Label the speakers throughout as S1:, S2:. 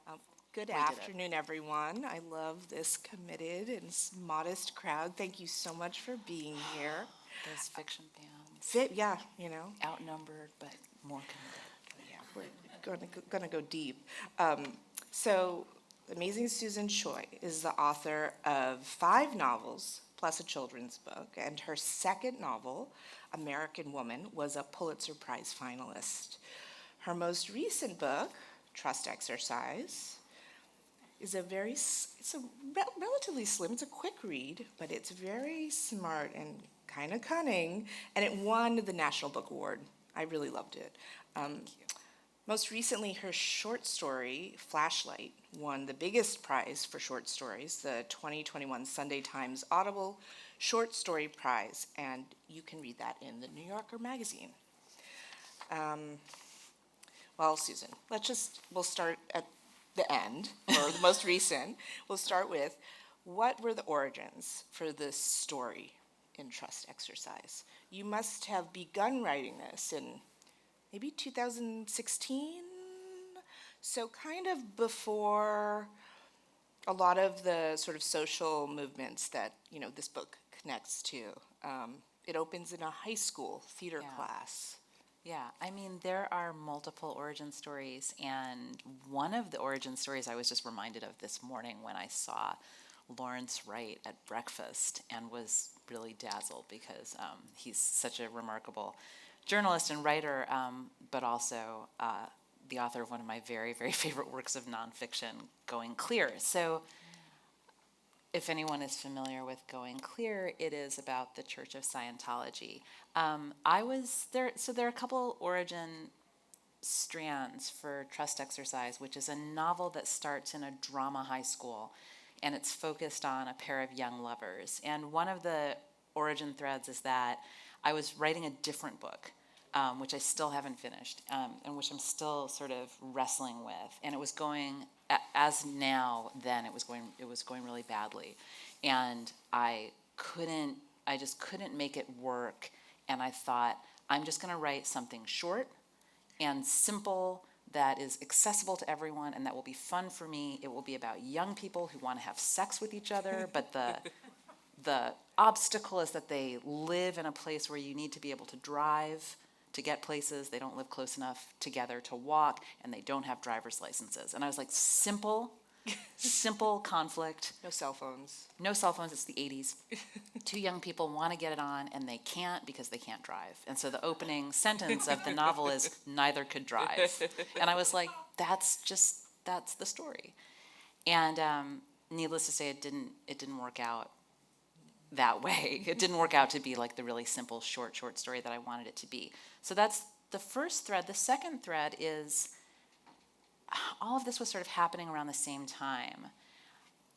S1: Um, Good
S2: We did it.
S1: afternoon, everyone. I love this committed and modest crowd. Thank you so much for being here.
S2: Those fiction fans,
S1: Fit, yeah,
S2: outnumbered but more committed.
S1: yeah, we're gonna go deep. So, Amazing Susan Choi is the author of 5 novels plus a children's book, and her second novel, American Woman, was a Pulitzer Prize finalist. Her most recent book, Trust Exercise, is it's a relatively slim, it's a quick read, but it's very smart and kind of cunning, and it won the National Book Award. I really loved it.
S2: Thank you.
S1: Most recently, her short story, Flashlight, won the biggest prize for short stories, the 2021 Sunday Times Audible Short Story Prize, and you can read that in the New Yorker magazine. Well, Susan, we'll start at the end, or the most recent. We'll start with, what were the origins for this story in Trust Exercise? You must have begun writing this in maybe 2016, so kind of before a lot of the sort of social movements that this book connects to. It opens in a high school theater
S2: Yeah.
S1: class.
S2: Yeah, I mean, there are multiple origin stories, and one of the origin stories I was just reminded of this morning when I saw Lawrence Wright at breakfast and was really dazzled because he's such a remarkable journalist and writer, but also the author of one of my very, very favorite works of nonfiction, Going Clear. So if anyone is familiar with Going Clear, it is about the Church of Scientology. I was there, so there are a couple origin strands for Trust Exercise, which is a novel that starts in a drama high school, and it's focused on a pair of young lovers. And one of the origin threads is that I was writing a different book, which I still haven't finished, and which I'm still sort of wrestling with. And it was going, as now, then it was going really badly, and I just couldn't make it work. And I thought, I'm just going to write something short and simple that is accessible to everyone and that will be fun for me. It will be about young people who want to have sex with each other, but the obstacle is that they live in a place where you need to be able to drive to get places. They don't live close enough together to walk, and they don't have driver's licenses. And I was like, simple conflict.
S1: No cell phones.
S2: No cell phones, it's the 80s. Two young people want to get it on, and they can't because they can't drive. And so the opening sentence of the novel is, neither could drive. And I was like, that's the story. And needless to say, it didn't work out that way. It didn't work out to be like the really simple, short story that I wanted it to be. So that's the first thread. The second thread is, all of this was sort of happening around the same time.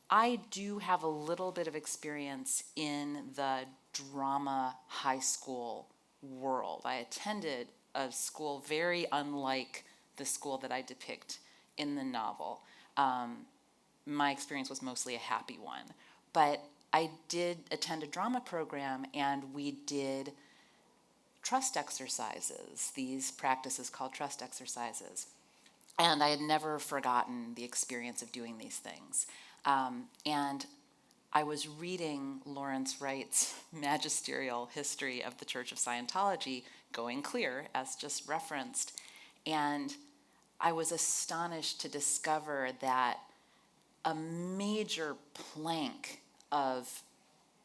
S2: I do have a little bit of experience in the drama high school world. I attended a school very unlike the school that I depict in the novel. My experience was mostly a happy one. But I did attend a drama program, and we did trust exercises, these practices called trust exercises. And I had never forgotten the experience of doing these things. And I was reading Lawrence Wright's magisterial history of the Church of Scientology, Going Clear, as just referenced. And I was astonished to discover that a major plank of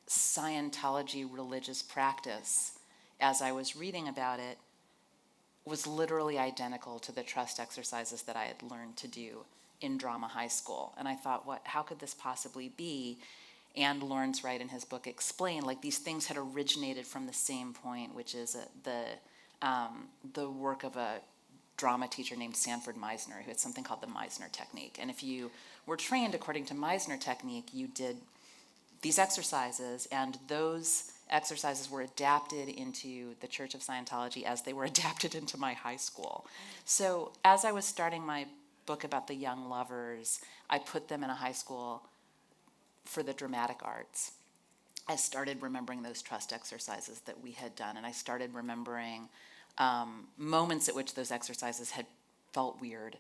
S2: Scientology religious practice, as I was reading about it, was literally identical to the trust exercises that I had learned to do in drama high school. And I thought, how could this possibly be? And Lawrence Wright in his book explained, like, these things had originated from the same point, which is the work of a drama teacher named Sanford Meisner, who had something called the Meisner technique. And if you were trained according to Meisner technique, you did these exercises, and those exercises were adapted into the Church of Scientology as they were adapted into my high school. So as I was starting my book about the young lovers, I put them in a high school for the dramatic arts. I started remembering those trust exercises that we had done, and I started remembering moments at which those exercises had felt weird.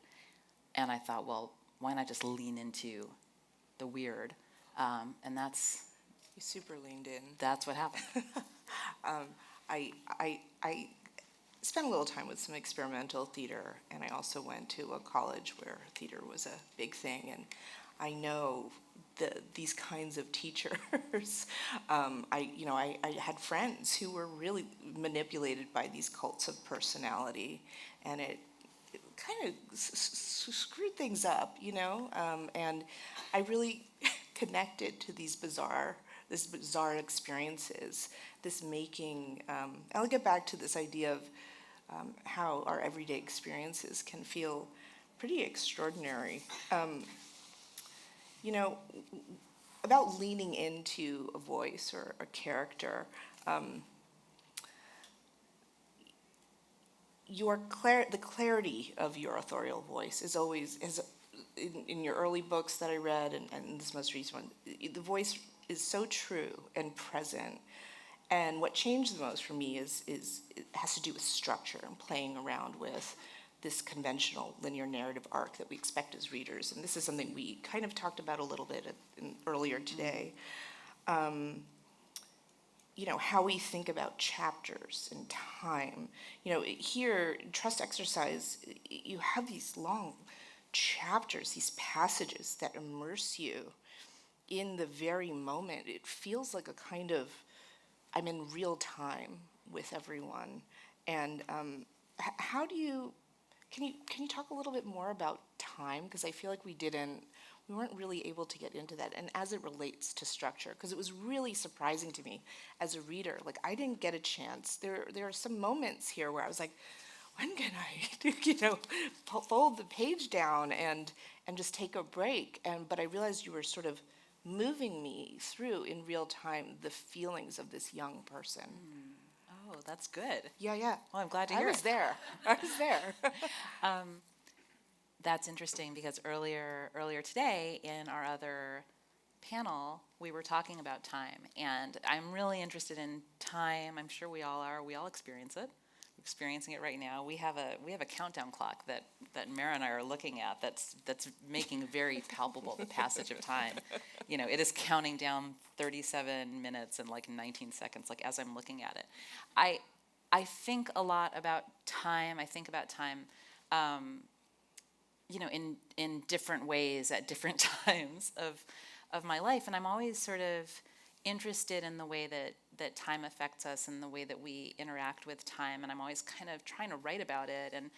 S2: And I thought, well, why not just lean into the weird? And
S1: You super leaned in.
S2: that's what happened.
S1: I spent a little time with some experimental theater, and I also went to a college where theater was a big thing, and I know these kinds of teachers. I had friends who were really manipulated by these cults of personality, and it kind of screwed things up, and I really connected to these bizarre experiences, this making. I'll get back to this idea of how our everyday experiences can feel pretty extraordinary. You know, about leaning into a voice or a character. The clarity of your authorial voice is always in your early books that I read and this most recent one. The voice is so true and present. And what changed the most for me is it has to do with structure and playing around with this conventional linear narrative arc that we expect as readers. And this is something we kind of talked about a little bit earlier today. How we think about chapters and time. Here, Trust Exercise, you have these long chapters, these passages that immerse you in the very moment. It feels like a kind of, I'm in real time with everyone. And how do you, can you talk a little bit more about time? Because I feel like we weren't really able to get into that. And as it relates to structure, because it was really surprising to me as a reader. Like, I didn't get a chance. There are some moments here where I was like, when can I, fold the page down and just take a break? But I realized you were sort of moving me through in real time the feelings of this young person.
S2: Oh, that's good.
S1: Yeah.
S2: Well, I'm glad to hear
S1: I was there.
S2: That's interesting because earlier today in our other panel, we were talking about time, and I'm really interested in time. I'm sure we all are. We all experience it. We're experiencing it right now. We have a countdown clock that Mara and I are looking at that's making very palpable the passage of time. It is counting down 37 minutes and like 19 seconds, like as I'm looking at it. I think a lot about time. I think about time in different ways at different times of my life. And I'm always sort of interested in the way that time affects us and the way that we interact with time. And I'm always kind of trying to write about it. And,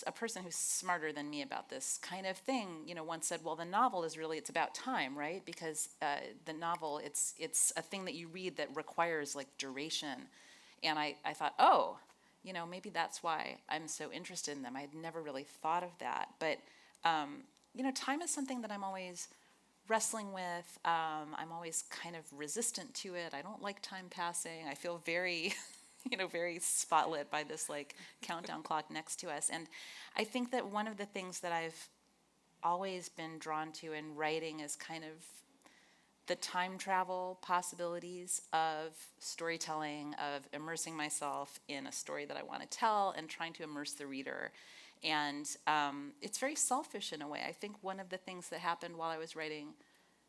S2: a person who's smarter than me about this kind of thing, once said, well, the novel it's about time, right? Because the novel, it's a thing that you read that requires like duration. And I thought, maybe that's why I'm so interested in them. I had never really thought of that. But, time is something that I'm always wrestling with. I'm always kind of resistant to it. I don't like time passing. I feel very, very spotlit by this like countdown clock next to us. And I think that one of the things that I've always been drawn to in writing is kind of the time travel possibilities of storytelling, of immersing myself in a story that I want to tell and trying to immerse the reader. And it's very selfish in a way. I think one of the things that happened while I was writing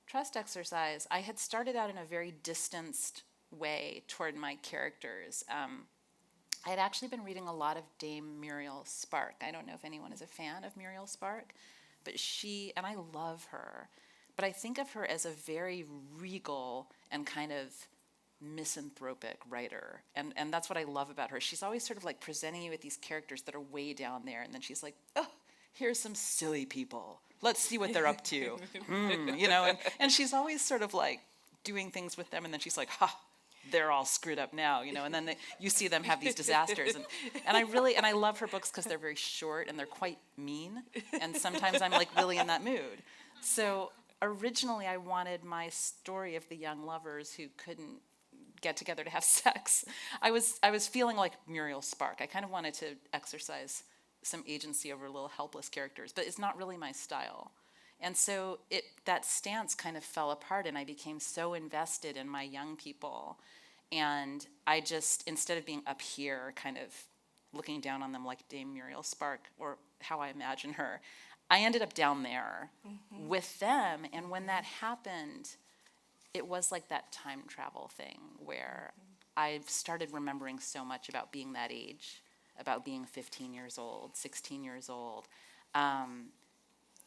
S2: Trust Exercise, I had started out in a very distanced way toward my characters. I had actually been reading a lot of Dame Muriel Spark. I don't know if anyone is a fan of Muriel Spark, but and I love her, but I think of her as a very regal and kind of misanthropic writer. And that's what I love about her. She's always sort of like presenting you with these characters that are way down there, and then she's like, oh, here's some silly people. Let's see what they're up to. And she's always sort of like doing things with them, and then she's like, ha, they're all screwed up now, and then you see them have these disasters. And I love her books because they're very short and they're quite mean. And sometimes I'm like really in that mood. So originally I wanted my story of the young lovers who couldn't get together to have sex. I was feeling like Muriel Spark. I kind of wanted to exercise some agency over little helpless characters, but it's not really my style. And so that stance kind of fell apart, and I became so invested in my young people. And I just, instead of being up here kind of looking down on them like Dame Muriel Spark, or how I imagine her, I ended up down there with them, and when that happened, it was like that time travel thing where I started remembering so much about being that age, about being 15 years old, 16 years old.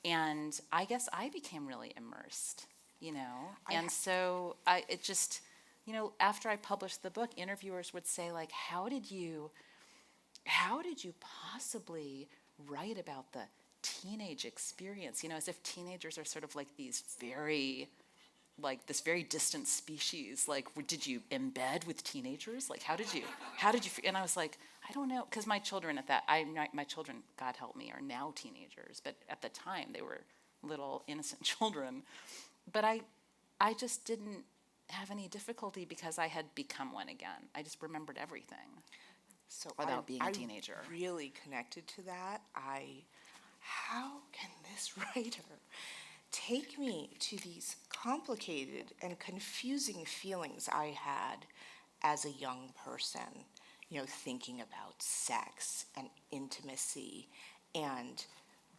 S2: And I guess I became really immersed, you know? And so it just, you know, after I published the book, interviewers would say, like, how did you possibly write about the teenage experience? You know, as if teenagers are sort of like these very, like this very distant species. Like, did you embed with teenagers? Like, how did you, and I was like, I don't know, because my children my children, God help me, are now teenagers, but at the time they were little innocent children. But I just didn't have any difficulty because I had become one again. I just remembered everything
S1: So
S2: about being a teenager.
S1: I really connected to that. How can this writer take me to these complicated and confusing feelings I had as a young person, you know, thinking about sex and intimacy and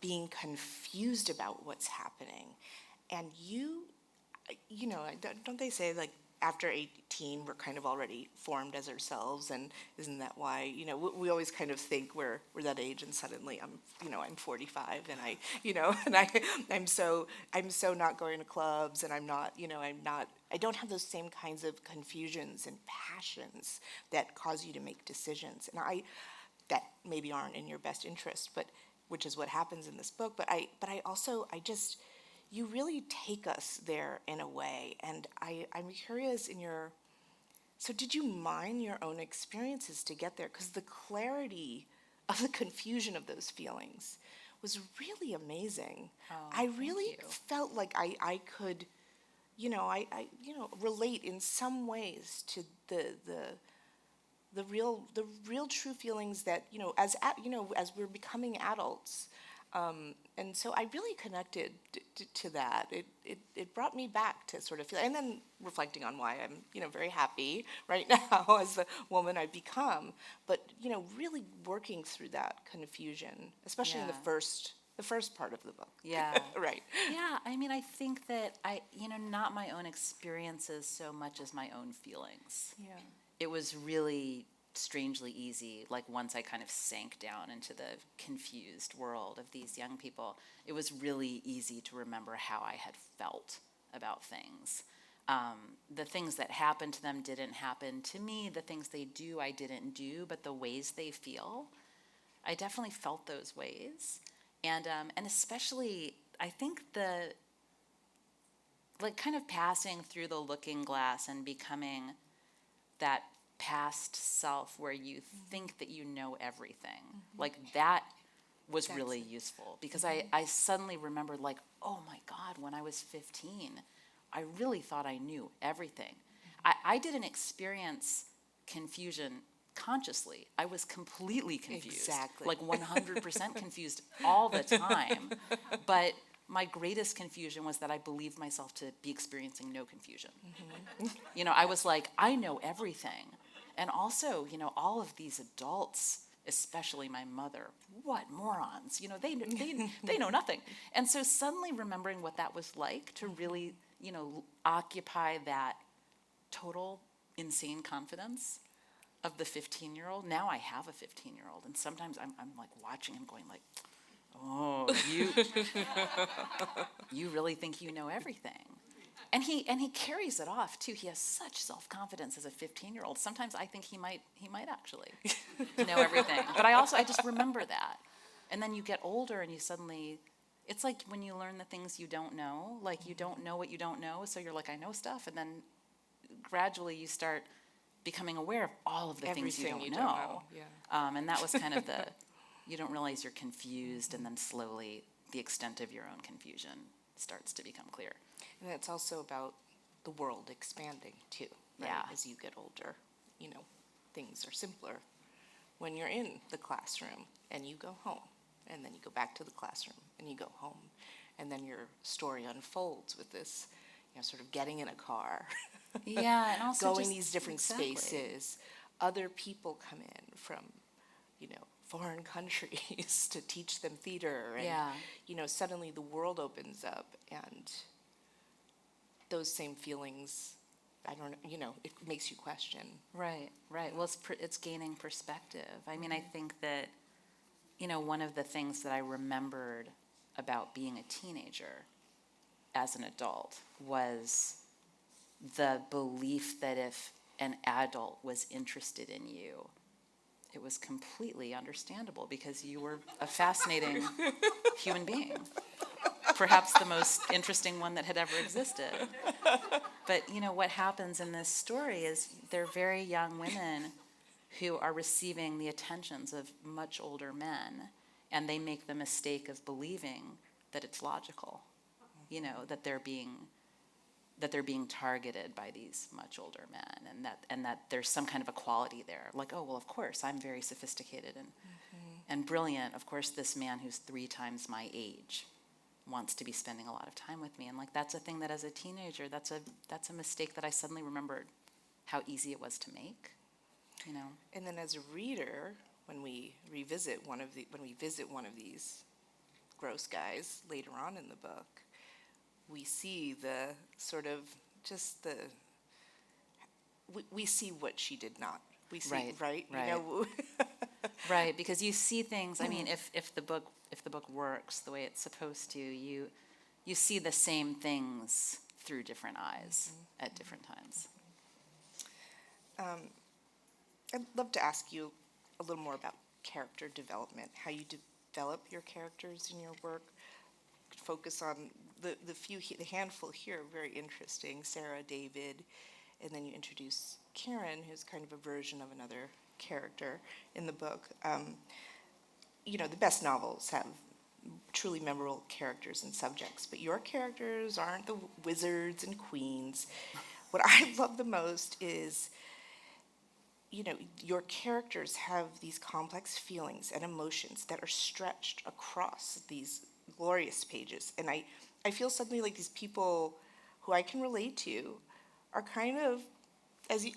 S1: being confused about what's happening. And you know, don't they say, like, after 18, we're kind of already formed as ourselves, and isn't that why, you know, we always kind of think we're that age, and suddenly I'm 45, and I'm so not going to clubs, and I don't have those same kinds of confusions and passions that cause you to make decisions, and that maybe aren't in your best interest, but which is what happens in this book. But I also you really take us there in a way, and I'm curious so did you mine your own experiences to get there? Because the clarity of the confusion of those feelings was really amazing. I really felt like I could, relate in some ways to the real true feelings that, as we're becoming adults. And so I really connected to that. It brought me back to sort of feel, and then reflecting on why I'm, very happy right now as the woman I've become. But, really working through that confusion, especially in the first part of the book.
S2: Yeah.
S1: Right.
S2: Yeah, I mean, I think that not my own experiences so much as my own feelings.
S1: Yeah.
S2: It was really strangely easy, like once I kind of sank down into the confused world of these young people, it was really easy to remember how I had felt about things. The things that happened to them didn't happen to me. The things they do, I didn't do, but the ways they feel, I definitely felt those ways. And especially, I think kind of passing through the looking glass and becoming that past self where you think that you know everything. Like that was really useful because I suddenly remembered, like, oh my God, when I was 15, I really thought I knew everything. I didn't experience confusion consciously. I was completely confused.
S1: Exactly.
S2: Like 100% confused all the time. But my greatest confusion was that I believed myself to be experiencing no confusion. I was like, I know everything. And also, all of these adults, especially my mother, what morons, they know nothing. And so suddenly remembering what that was like to really, occupy that total insane confidence of the 15-year-old. Now I have a 15-year-old, and sometimes I'm like watching him going like, oh, you really think you know everything. And he carries it off too. He has such self-confidence as a 15-year-old. Sometimes I think he might actually know everything. But I just remember that. And then you get older and you suddenly, it's like when you learn the things you don't know, like you don't know what you don't know, so you're like, I know stuff, and then gradually you start becoming aware of all of the things you don't know.
S1: Yeah.
S2: And that was kind of you don't realize you're confused, and then slowly the extent of your own confusion starts to become clear.
S1: And it's also about the world expanding too, right?
S2: Yeah.
S1: As you get older, things are simpler when you're in the classroom and you go home, and then you go back to the classroom and you go home, and then your story unfolds with this, sort of getting in a car,
S2: Yeah, and also
S1: going
S2: just,
S1: these different
S2: exactly.
S1: spaces. Other people come in from, foreign countries to teach them theater, and
S2: Yeah.
S1: suddenly the world opens up, and those same feelings, I don't know, it makes you question.
S2: Right, right. Well, it's gaining perspective. I mean, I think that, one of the things that I remembered about being a teenager as an adult was the belief that if an adult was interested in you, it was completely understandable because you were a fascinating human being, perhaps the most interesting one that had ever existed. But what happens in this story is they're very young women who are receiving the attentions of much older men, and they make the mistake of believing that it's logical, that they're being targeted by these much older men, and that there's some kind of equality there. Like, oh well, of course I'm very sophisticated and brilliant. Of course, this man who's 3 times my age wants to be spending a lot of time with me, and like that's a thing that as a teenager, that's a mistake that I suddenly remembered how easy it was to make.
S1: And then as a reader, when we visit one of these gross guys later on in the book, we see the sort of just the we see what she did not. We see, right?
S2: Right, because you see things. I mean, if the book works the way it's supposed to, you see the same things through different eyes at different times.
S1: I'd love to ask you a little more about character development, how you develop your characters in your work. Focus on the handful here, very interesting, Sarah, David, and then you introduce Karen, who's kind of a version of another character in the book. The best novels have truly memorable characters and subjects, but your characters aren't the wizards and queens. What I love the most is your characters have these complex feelings and emotions that are stretched across these glorious pages. And I feel suddenly like these people who I can relate to are kind of, as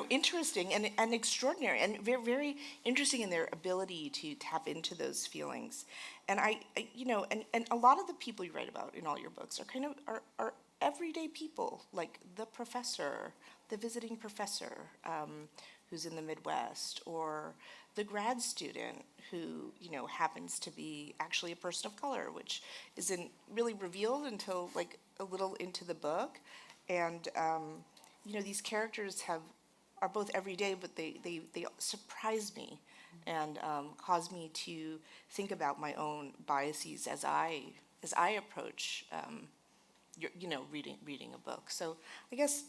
S1: interesting and extraordinary, and very, very interesting in their ability to tap into those feelings. And and a lot of the people you write about in all your books are kind of are everyday people, like the professor, the visiting professor, who's in the Midwest, or the grad student who, happens to be actually a person of color, which isn't really revealed until like a little into the book. And, these characters are both everyday, but they surprise me and cause me to think about my own biases as I approach, reading a book. So I guess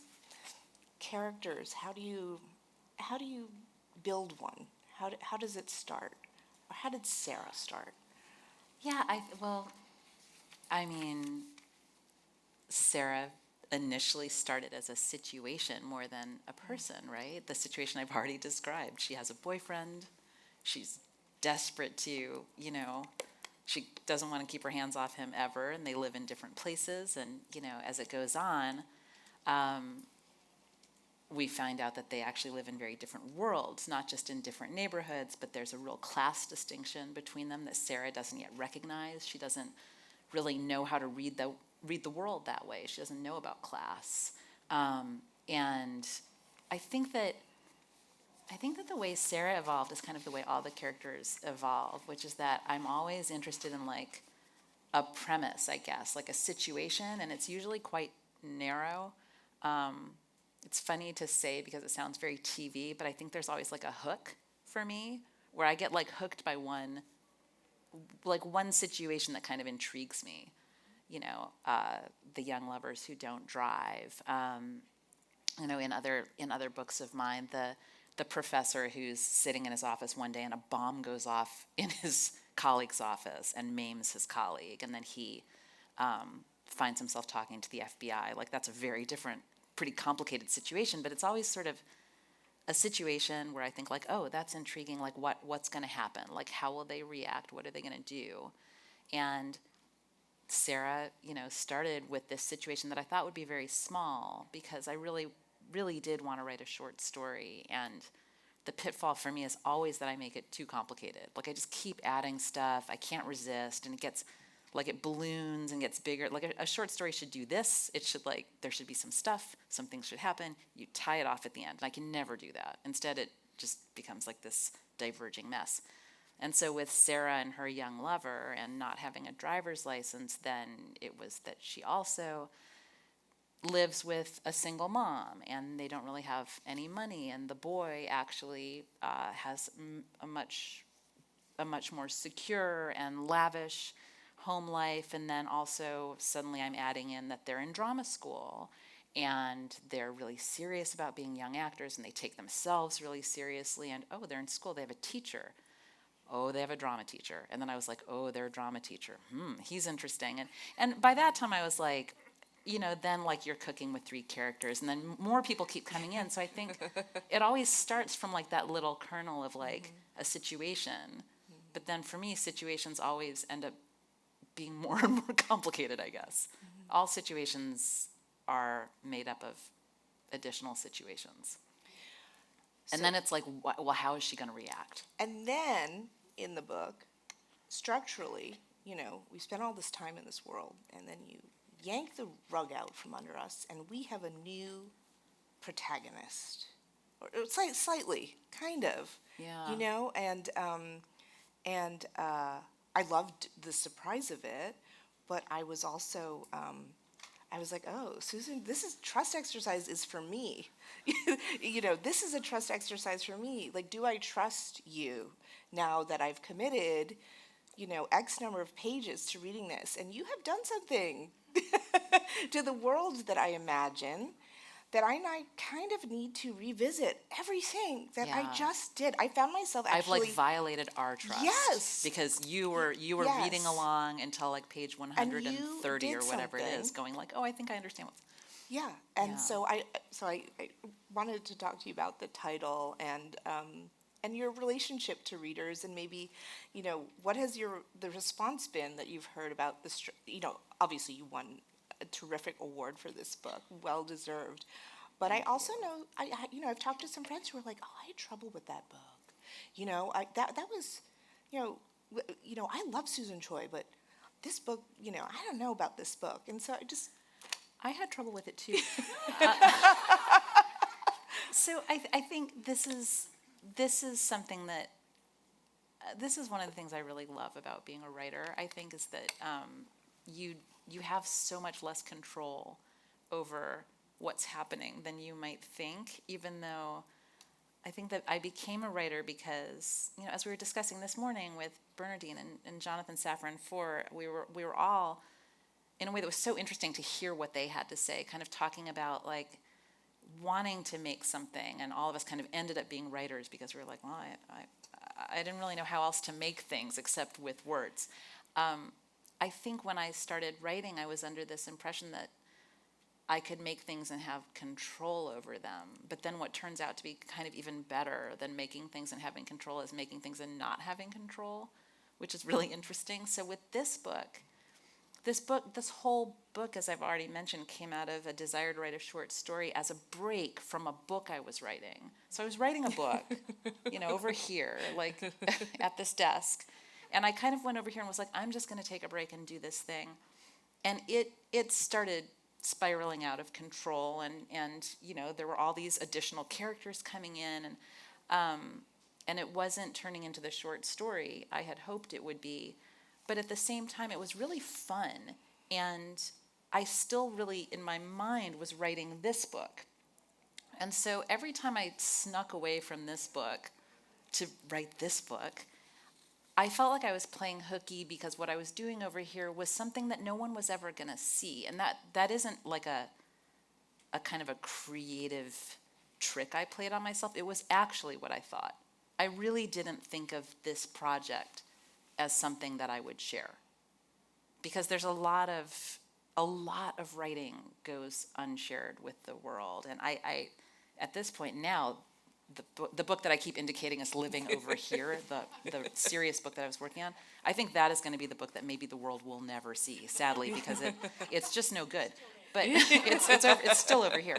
S1: characters, how do you build one? How does it start? Or how did Sarah start?
S2: Yeah, I mean, Sarah initially started as a situation more than a person, right? The situation I've already described. She has a boyfriend. She's desperate to, she doesn't want to keep her hands off him ever, and they live in different places. And, as it goes on, we find out that they actually live in very different worlds, not just in different neighborhoods, but there's a real class distinction between them that Sarah doesn't yet recognize. She doesn't really know how to read the world that way. She doesn't know about class. And I think that the way Sarah evolved is kind of the way all the characters evolve, which is that I'm always interested in like a premise, I guess, like a situation, and it's usually quite narrow. It's funny to say because it sounds very TV, but I think there's always like a hook for me where I get like hooked by one situation that kind of intrigues me. The young lovers who don't drive. In other books of mine, the professor who's sitting in his office one day and a bomb goes off in his colleague's office and maims his colleague, and then he finds himself talking to the FBI. Like that's a very different, pretty complicated situation, but it's always sort of a situation where I think like, oh, that's intriguing. Like what's going to happen? Like how will they react? What are they going to do? And Sarah, started with this situation that I thought would be very small because I really, really did want to write a short story. And the pitfall for me is always that I make it too complicated. Like I just keep adding stuff. I can't resist, and it gets like it balloons and gets bigger. Like a short story should do this. It should there should be some stuff, some things should happen. You tie it off at the end. And I can never do that. Instead, it just becomes like this diverging mess. And so with Sarah and her young lover and not having a driver's license, then it was that she also lives with a single mom, and they don't really have any money, and the boy actually has a much more secure and lavish home life. And then also suddenly I'm adding in that they're in drama school, and they're really serious about being young actors, and they take themselves really seriously, and they're in school, they have a teacher. They have a drama teacher. And then I was like, they're a drama teacher. He's interesting. And by that time I was like, then like you're cooking with 3 characters, and then more people keep coming in. So I think it always starts from like that little kernel of like a situation. But then for me, situations always end up being more and more complicated, I guess. All situations are made up of additional situations. And then it's like, well, how is she going to react?
S1: And then in the book, structurally, we spent all this time in this world, and then you yank the rug out from under us, and we have a new protagonist, or slightly, kind of,
S2: Yeah.
S1: and I loved the surprise of it, but I was also, I was like, Susan, this is trust exercise is for me. This is a trust exercise for me. Like, do I trust you now that I've committed, X number of pages to reading this? And you have done something to the world that I imagine that I kind of need to revisit everything that I
S2: Yeah.
S1: just did. I found myself actually...
S2: I've like violated our trust.
S1: Yes.
S2: Because you were
S1: Yes.
S2: reading along until like page 130
S1: did
S2: or whatever it is,
S1: something.
S2: going like, I think I understand what's...
S1: Yeah, and
S2: Yeah.
S1: so I wanted to talk to you about the title and your relationship to readers, and maybe, what has the response been that you've heard about this? Obviously you won a terrific award for this book, well deserved. But I also know I've talked to some friends who are like, I had trouble with that book. That was, I love Susan Choi, but this book, I don't know about this book, and so
S2: I had trouble with it too. So I think this is something that this is one of the things I really love about being a writer. I think is that you have so much less control over what's happening than you might think. Even though I think that I became a writer because as we were discussing this morning with Bernardine and Jonathan Safran Foer, we were all in a way that was so interesting to hear what they had to say, kind of talking about like wanting to make something, and all of us kind of ended up being writers because we were like, well, I didn't really know how else to make things except with words. I think when I started writing, I was under this impression that I could make things and have control over them. But then what turns out to be kind of even better than making things and having control is making things and not having control, which is really interesting. So with this whole book, as I've already mentioned, came out of a desire to write a short story as a break from a book I was writing. So I was writing a book, over here, like at this desk. And I kind of went over here and was like, I'm just going to take a break and do this thing. And it started spiraling out of control, and there were all these additional characters coming in, and it wasn't turning into the short story I had hoped it would be. But at the same time, it was really fun, and I still really, in my mind, was writing this book. And so every time I snuck away from this book to write this book, I felt like I was playing hooky, because what I was doing over here was something that no one was ever going to see. And that isn't like a kind of a creative trick I played on myself. It was actually what I thought. I really didn't think of this project as something that I would share, because there's a lot of writing goes unshared with the world. And I at this point now, the book that I keep indicating is living over here, the serious book that I was working on, I think that is going to be the book that maybe the world will never see, sadly, because it's just no good. But it's still over here.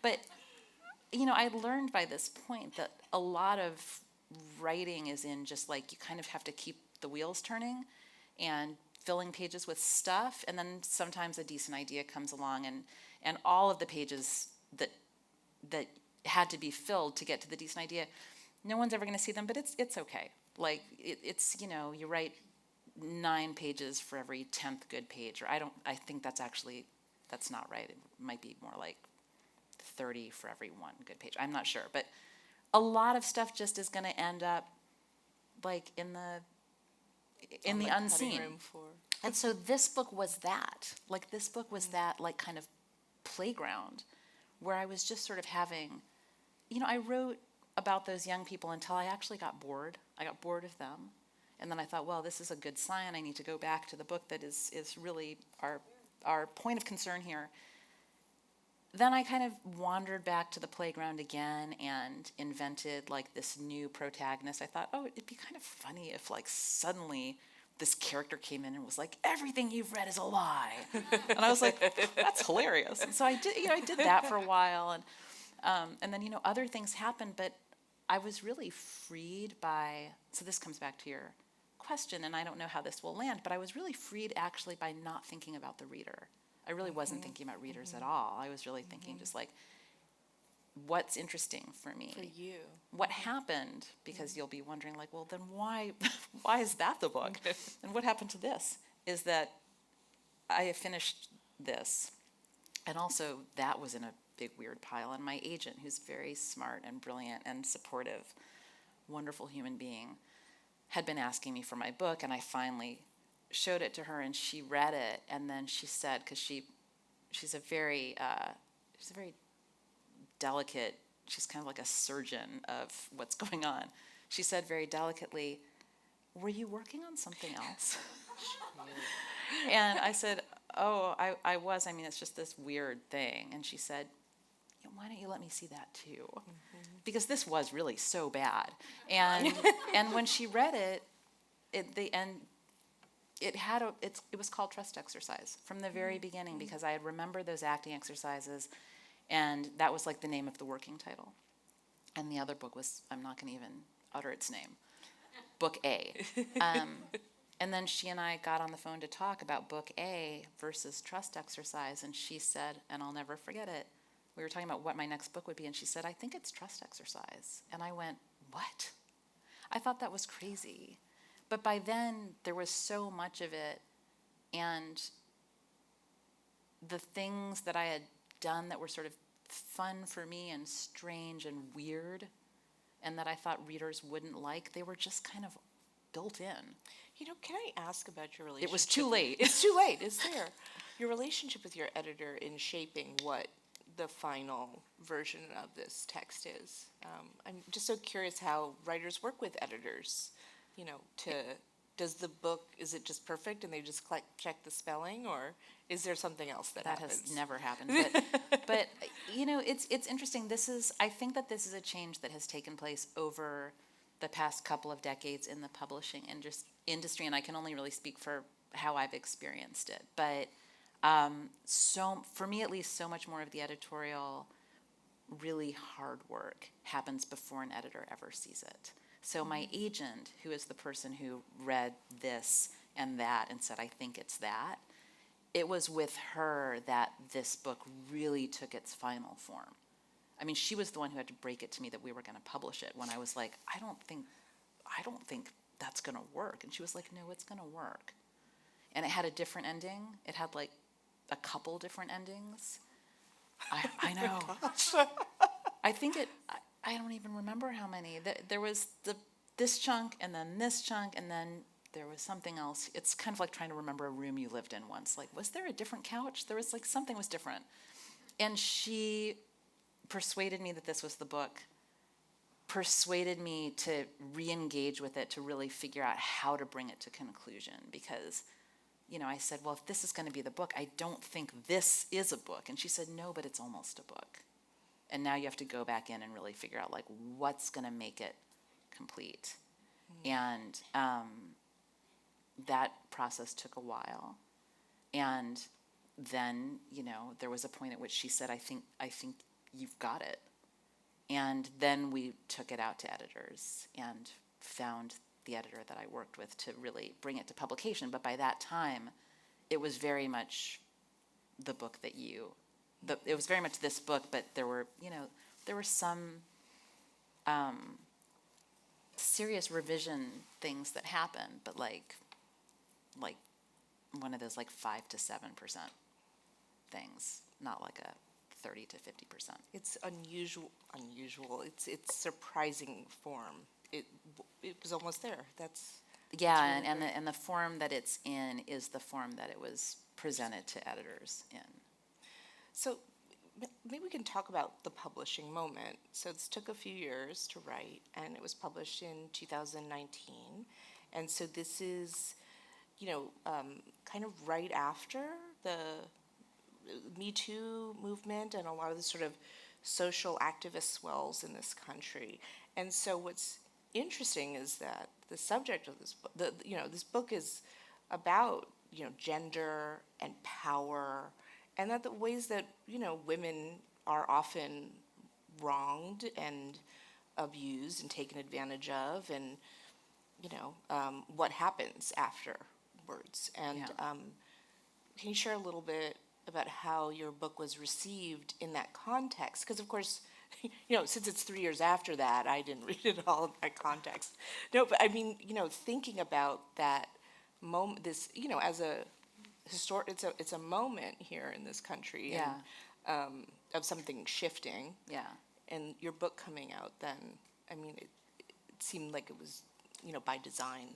S2: But I learned by this point that a lot of writing is in just like you kind of have to keep the wheels turning and filling pages with stuff, and then sometimes a decent idea comes along, and all of the pages that had to be filled to get to the decent idea, no one's ever going to see them, but it's okay. Like it's you write 9 pages for every 10th good page, or I think that's not right. It might be more like 30 for every 1 good page. I'm not sure, but a lot of stuff just is going to end up like in the unseen. And so this book was that. Like this book was that like kind of playground where I was just sort of having, I wrote about those young people until I actually got bored. I got bored of them. And then I thought, well, this is a good sign. I need to go back to the book that is really our point of concern here. Then I kind of wandered back to the playground again and invented like this new protagonist. I thought, oh, it'd be kind of funny if like suddenly this character came in and was like, everything you've read is a lie. And I was like, that's hilarious. And so I did that for a while. And then, other things happened, but I was really freed by, so this comes back to your question, and I don't know how this will land, but I was really freed actually by not thinking about the reader. I really wasn't thinking about readers at all. I was really thinking just like, what's interesting for me?
S1: For you.
S2: What happened? Because you'll be wondering like, well, then why is that the book? And what happened to this? Is that I finished this, and also that was in a big weird pile, and my agent, who's very smart and brilliant and supportive, wonderful human being, had been asking me for my book, and I finally showed it to her, and she read it, and then she said, because she's a very delicate, she's kind of like a surgeon of what's going on. She said very delicately, were you working on something else? And I said, oh, I was. I mean, it's just this weird thing. And she said, why don't you let me see that too? Because this was really so bad. And and when she read it, it was called Trust Exercise from the very beginning, because I had remembered those acting exercises, and that was like the name of the working title. And the other book was, I'm not going to even utter its name, Book A. And then she and I got on the phone to talk about Book A versus Trust Exercise, and she said, and I'll never forget it, we were talking about what my next book would be, and she said, I think it's Trust Exercise. And I went, what? I thought that was crazy. But by then, there was so much of it, and the things that I had done that were sort of fun for me and strange and weird, and that I thought readers wouldn't like, they were just kind of built in.
S1: Can I ask about your relationship?
S2: It was too late.
S1: It's too late, is there? Your relationship with your editor in shaping what the final version of this text is. I'm just so curious how writers work with editors, does the book, is it just perfect and they just check the spelling, or is there something else that happens?
S2: Has never happened. But it's interesting. I think that this is a change that has taken place over the past couple of decades in the publishing industry, and I can only really speak for how I've experienced it. But so for me, at least, so much more of the editorial, really hard work happens before an editor ever sees it. So my agent, who is the person who read this and that and said, I think it's that, it was with her that this book really took its final form. I mean, she was the one who had to break it to me that we were going to publish it when I was like, I don't think that's going to work. And she was like, no, it's going to work. And it had a different ending. It had like a couple different endings. I know. I think I don't even remember how many. There was this chunk, and then this chunk, and then there was something else. It's kind of like trying to remember a room you lived in once. Like, was there a different couch? There was like something was different. And she persuaded me that this was the book, persuaded me to re-engage with it, to really figure out how to bring it to conclusion. Because, I said, well, if this is going to be the book, I don't think this is a book. And she said, no, but it's almost a book. And now you have to go back in and really figure out, like, what's going to make it complete. And that process took a while. And then, there was a point at which she said, I think you've got it. And then we took it out to editors and found the editor that I worked with to really bring it to publication. But by that time, it was very much the book that it was very much this book, but there were some serious revision things that happened, but like one of those like 5 to 7% things, not like a 30 to 50%.
S1: It's unusual. It's surprising form. It was almost there. That's
S2: Yeah,
S1: really great.
S2: and the form that it's in is the form that it was presented to editors in.
S1: So maybe we can talk about the publishing moment. So it took a few years to write, and it was published in 2019. And so this is, kind of right after the Me Too movement and a lot of the sort of social activist swells in this country. And so what's interesting is that the subject of this book, this book is about, gender and power, and that the ways that, women are often wronged and abused and taken advantage of, and, what happens afterwards. And
S2: Yeah.
S1: can you share a little bit about how your book was received in that context? Because, of course, since it's 3 years after that, I didn't read it all in that context. No, but I mean, thinking about that moment, this, as a it's a moment here in this country,
S2: Yeah.
S1: and of something shifting,
S2: Yeah.
S1: and your book coming out. Then, I mean, it seemed like it was, by design.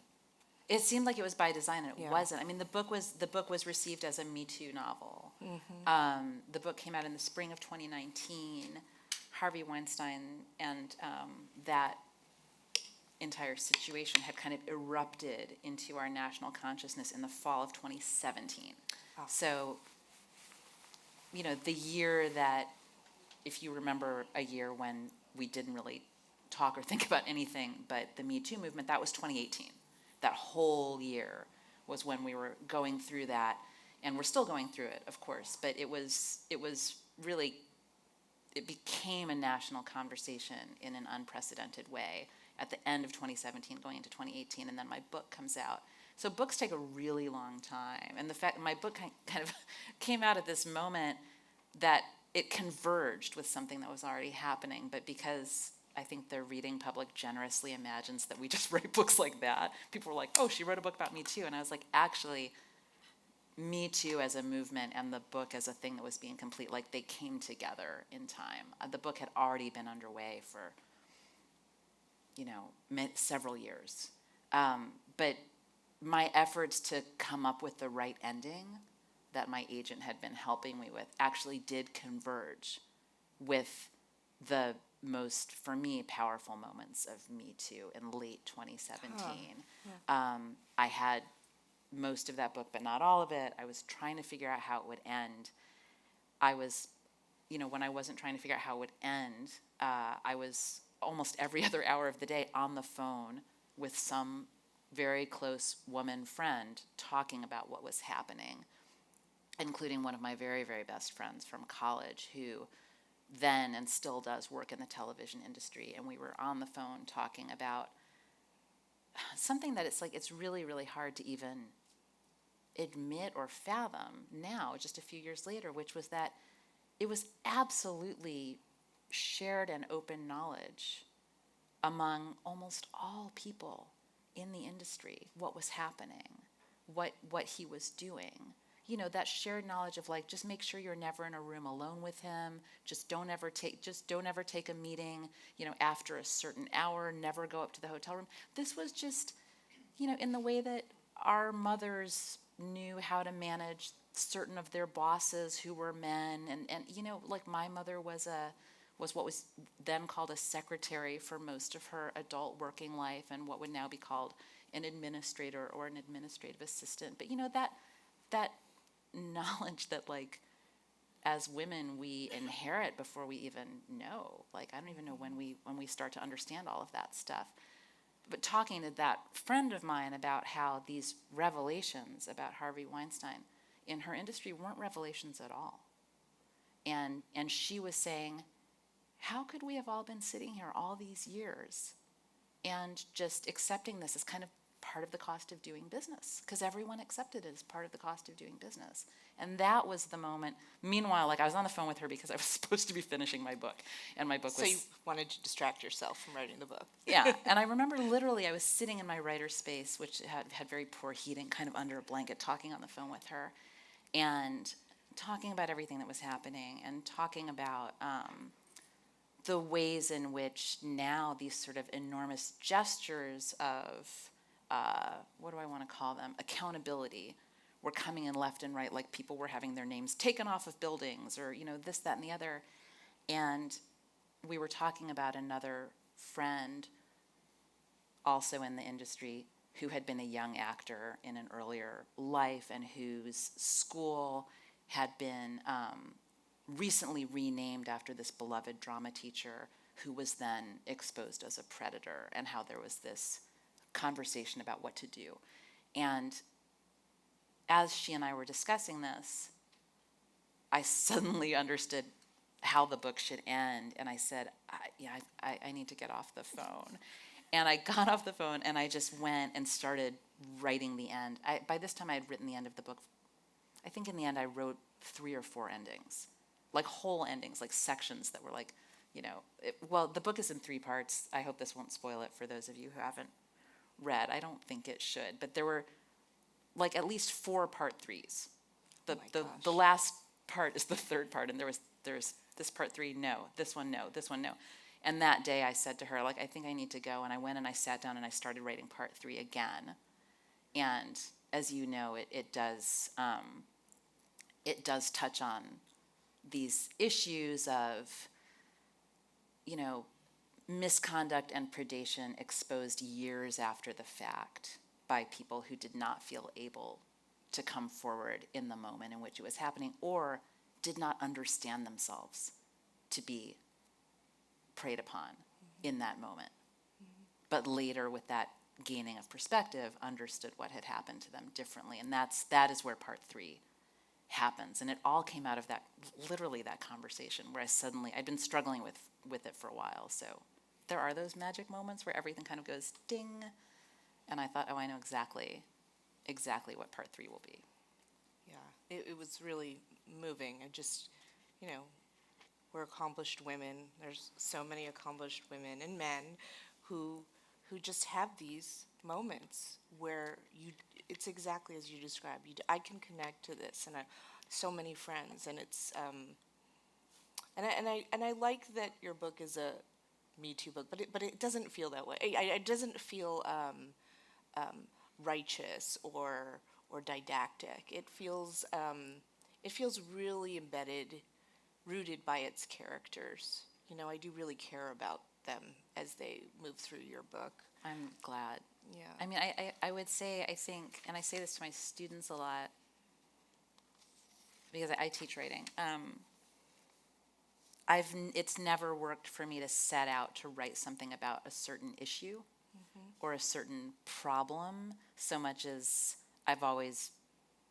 S2: It seemed like it was by design, and it
S1: Yeah.
S2: wasn't. I mean, the book was received as a Me Too novel. The book came out in the spring of 2019. Harvey Weinstein and that entire situation had kind of erupted into our national consciousness in the fall of 2017.
S1: Oh.
S2: So, the year that, if you remember a year when we didn't really talk or think about anything but the Me Too movement, that was 2018. That whole year was when we were going through that, and we're still going through it, of course, but it was really, it became a national conversation in an unprecedented way at the end of 2017 going into 2018, and then my book comes out. So books take a really long time, and the fact that my book kind of came out at this moment that it converged with something that was already happening, but because I think the reading public generously imagines that we just write books like that, people were like, oh, she wrote a book about Me Too, and I was like, actually, Me Too as a movement and the book as a thing that was being complete, like they came together in time. The book had already been underway for, several years. But my efforts to come up with the right ending that my agent had been helping me with actually did converge with the most, for me, powerful moments of Me Too in late 2017. I had most of that book, but not all of it. I was trying to figure out how it would end. I was, when I wasn't trying to figure out how it would end, I was almost every other hour of the day on the phone with some very close woman friend talking about what was happening, including one of my very, very best friends from college who then and still does work in the television industry. And we were on the phone talking about something that it's really, really hard to even admit or fathom now, just a few years later, which was that it was absolutely shared and open knowledge among almost all people in the industry what was happening, what he was doing. That shared knowledge of like, just make sure you're never in a room alone with him. Just don't ever take a meeting, after a certain hour, never go up to the hotel room. This was just, in the way that our mothers knew how to manage certain of their bosses who were men. And like my mother was what was then called a secretary for most of her adult working life, and what would now be called an administrator or an administrative assistant. But that knowledge that like as women we inherit before we even know, like I don't even know when we start to understand all of that stuff. But talking to that friend of mine about how these revelations about Harvey Weinstein in her industry weren't revelations at all, and she was saying, how could we have all been sitting here all these years and just accepting this as kind of part of the cost of doing business? Because everyone accepted it as part of the cost of doing business. And that was the moment. Meanwhile, like, I was on the phone with her because I was supposed to be finishing my book. And my book
S1: So
S2: was...
S1: you wanted to distract yourself from writing the book.
S2: Yeah, and I remember literally I was sitting in my writer's space, which had very poor heating, kind of under a blanket, talking on the phone with her, and talking about everything that was happening, and talking about the ways in which now these sort of enormous gestures of, what do I want to call them, accountability, were coming in left and right, like people were having their names taken off of buildings, or, you know, this, that, and the other. And we were talking about another friend, also in the industry, who had been a young actor in an earlier life and whose school had been recently renamed after this beloved drama teacher who was then exposed as a predator, and how there was this conversation about what to do. And as she and I were discussing this, I suddenly understood how the book should end, and I said, I need to get off the phone. And I got off the phone, and I just went and started writing the end. By this time, I had written the end of the book. I think in the end, I wrote 3 or 4 endings, like whole endings, like sections that were like, you know, well, the book is in 3 parts. I hope this won't spoil it for those of you who haven't read. I don't think it should, but there were like at least 4 part 3s. The last part is the 3rd part, and there's this part 3, no, this one, no, this one, no. And that day I said to her, like, I think I need to go. And I went and I sat down and I started writing part 3 again. And as you know, it does touch on these issues of, you know, misconduct and predation exposed years after the fact by people who did not feel able to come forward in the moment in which it was happening, or did not understand themselves to be preyed upon in that moment. But later, with that gaining of perspective, understood what had happened to them differently. And that is where part 3 happens. And it all came out of that, literally that conversation where I'd been struggling with it for a while. So there are those magic moments where everything kind of goes ding. And I thought, oh, I know exactly what part 3 will be.
S1: Yeah, it was really moving. I just, you know, we're accomplished women. There's so many accomplished women and men who just have these moments where it's exactly as you described. I can connect to this, and so many friends, and it's and I like that your book is a Me Too book, but it doesn't feel that way. It doesn't feel righteous or didactic. It feels really embedded, rooted by its characters. You know, I do really care about them as they move through your book.
S2: I'm glad.
S1: Yeah.
S2: I mean, I would say, I think, and I say this to my students a lot, because I teach writing. It's never worked for me to set out to write something about a certain issue or a certain problem, so much as I've always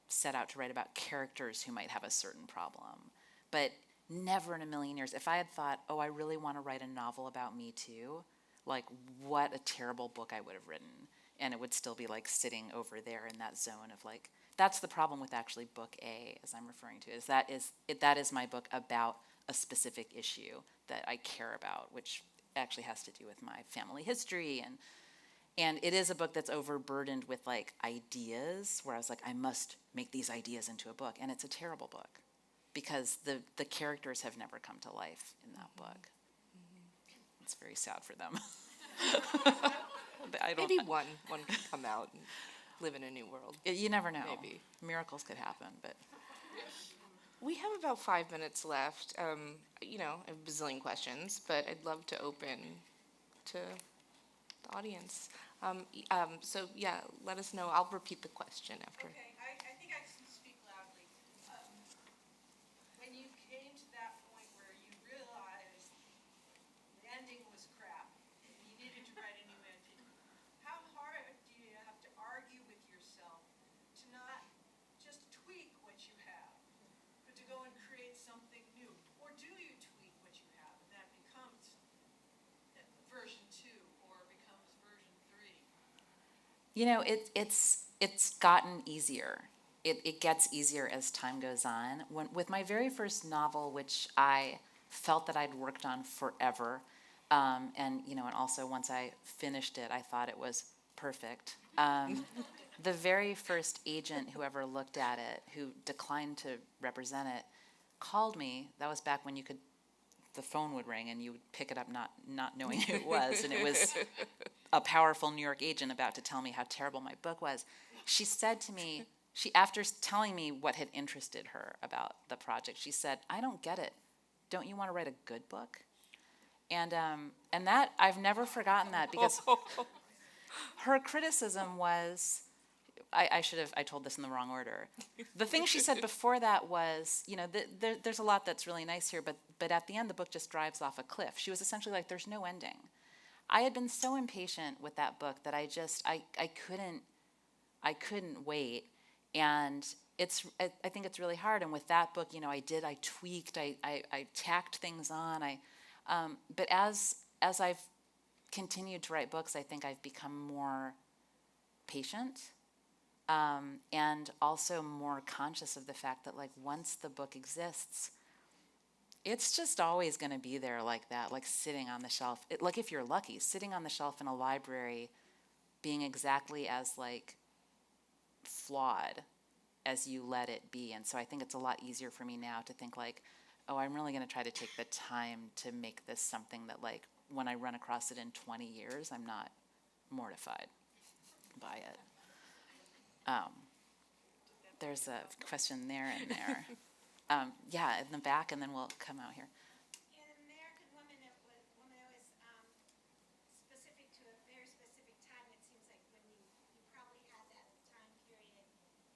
S2: set out to write about characters who might have a certain problem. But never in a million years, if I had thought, oh, I really want to write a novel about Me Too, like, what a terrible book I would have written. And it would still be like sitting over there in that zone of like, that's the problem with actually book A, as I'm referring to, is that is my book about a specific issue that I care about, which actually has to do with my family history. And it is a book that's overburdened with like ideas, where I was like, I must make these ideas into a book. And it's a terrible book because the characters have never come to life in that book. It's very sad for them.
S1: Maybe one can come out and live in a new world.
S2: You never know.
S1: Maybe.
S2: Miracles could happen, but...
S1: We have about 5 minutes left. You know, I have a bazillion questions, but I'd love to open to the audience. So, yeah, let us know. I'll repeat the question after.
S3: Okay, I think I can speak loudly. When you came to that point where you realized the ending was crap, and you needed to write a new ending, how hard do you have to argue with yourself to not just tweak what you have, but to go and create something new? Or do you tweak what you have, and that becomes
S2: You know, it's gotten easier. It gets easier as time goes on. With my very first novel, which I felt that I'd worked on forever, and you know, and also once I finished it, I thought it was perfect. The very first agent who ever looked at it, who declined to represent it, called me. That was back when you could, the phone would ring and you would pick it up not knowing who it was, and it was a powerful New York agent about to tell me how terrible my book was. She said to me, after telling me what had interested her about the project, she said, "I don't get it. Don't you want to write a good book?" And that, I've never forgotten that, because her criticism was, I told this in the wrong order. The thing she said before that was, you know, there's a lot that's really nice here, but at the end the book just drives off a cliff. She was essentially like, there's no ending. I had been so impatient with that book that I couldn't wait. And I think it's really hard. And with that book, you know, I tweaked, I tacked things on. But as I've continued to write books, I think I've become more patient, and also more conscious of the fact that, like, once the book exists, it's just always going to be there like that, like sitting on the shelf. Like, if you're lucky, sitting on the shelf in a library, being exactly as, like, flawed as you let it be. And so I think it's a lot easier for me now to think, like, oh, I'm really going to try to take the time to make this something that, like, when I run across it in 20 years, I'm not mortified by it. There's a question there and there. Yeah, in the back, and then we'll come out here.
S3: In American Woman, woman, it was specific to a very specific time. It seems like when you probably had that time period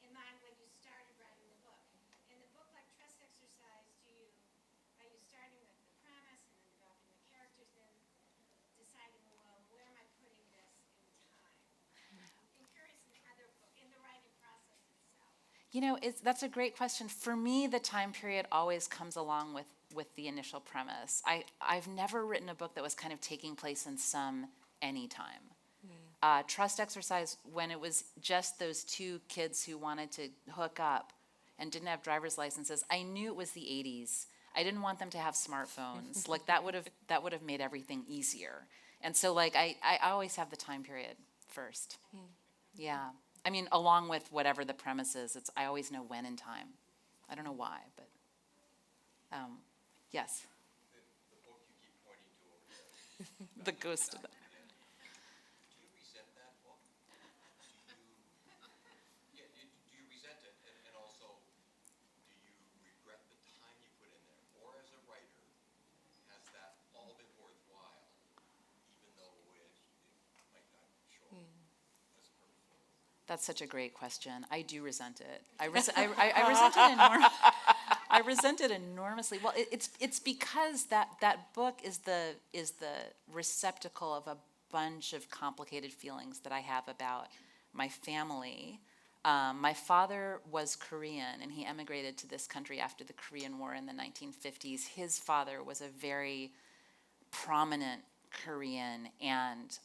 S3: in mind when you started writing the book. In the book, like Trust Exercise, are you starting with the premise and then developing the characters, then deciding, well, where am I putting this in time? I'm curious in other book, in the writing process itself.
S2: You know, that's a great question. For me, the time period always comes along with the initial premise. I've never written a book that was kind of taking place in some anytime. Trust Exercise, when it was just those two kids who wanted to hook up and didn't have driver's licenses, I knew it was the 80s. I didn't want them to have smartphones. Like, that would have made everything easier. And so, like, I always have the time period first. Yeah. I mean, along with whatever the premise is, I always know when in time. I don't know why, but yes.
S4: The book you keep pointing to over there.
S2: The ghost of it.
S4: Do you resent that book? Do you resent it, and also, do you regret the time you put in there? Or as a writer, has that all been worthwhile, even though it might not show up as perfect?
S2: That's such a great question. I do resent it. I resent it enormously. I resent it enormously. Well, it's because that book is the receptacle of a bunch of complicated feelings that I have about my family. My father was Korean, and he emigrated to this country after the Korean War in the 1950s. His father was a very prominent Korean and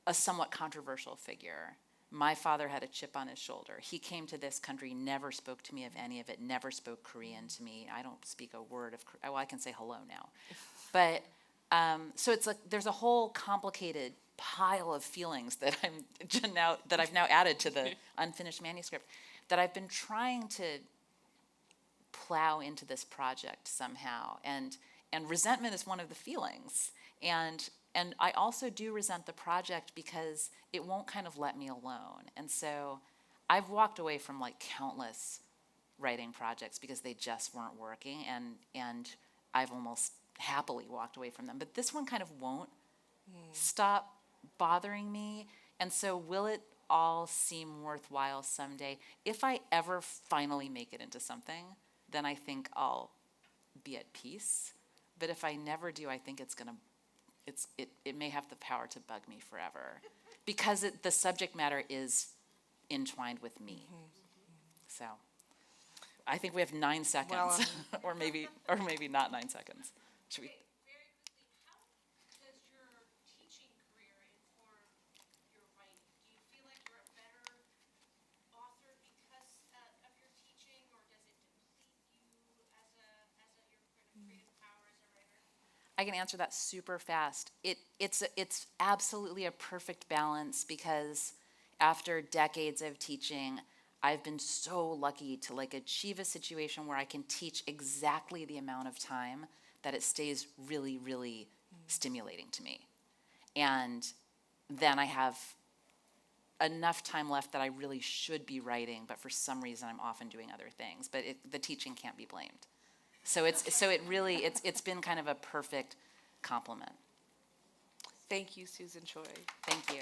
S2: a somewhat controversial figure. My father had a chip on his shoulder. He came to this country, never spoke to me of any of it, never spoke Korean to me. I don't speak a word of Korean. Well, I can say hello now. But, so it's like there's a whole complicated pile of feelings that I've now added to the unfinished manuscript that I've been trying to plow into this project somehow. And resentment is one of the feelings. And I also do resent the project because it won't kind of let me alone. And so I've walked away from, like, countless writing projects because they just weren't working, and I've almost happily walked away from them. But this one kind of won't stop bothering me. And so will it all seem worthwhile someday? If I ever finally make it into something, then I think I'll be at peace. But if I never do, I think it may have the power to bug me forever, because the subject matter is entwined with me. So I think we have 9 seconds,
S1: Well,
S2: or maybe not 9 seconds. Should we?
S3: Very quickly, how does your teaching career inform your
S2: I can answer that super fast. It's absolutely a perfect balance because after decades of teaching, I've been so lucky to like achieve a situation where I can teach exactly the amount of time that it stays really, really stimulating to me. And then I have enough time left that I really should be writing, but for some reason I'm often doing other things. But the teaching can't be blamed. So it's been kind of a perfect complement.
S1: Thank you, Susan Choi.
S2: Thank you.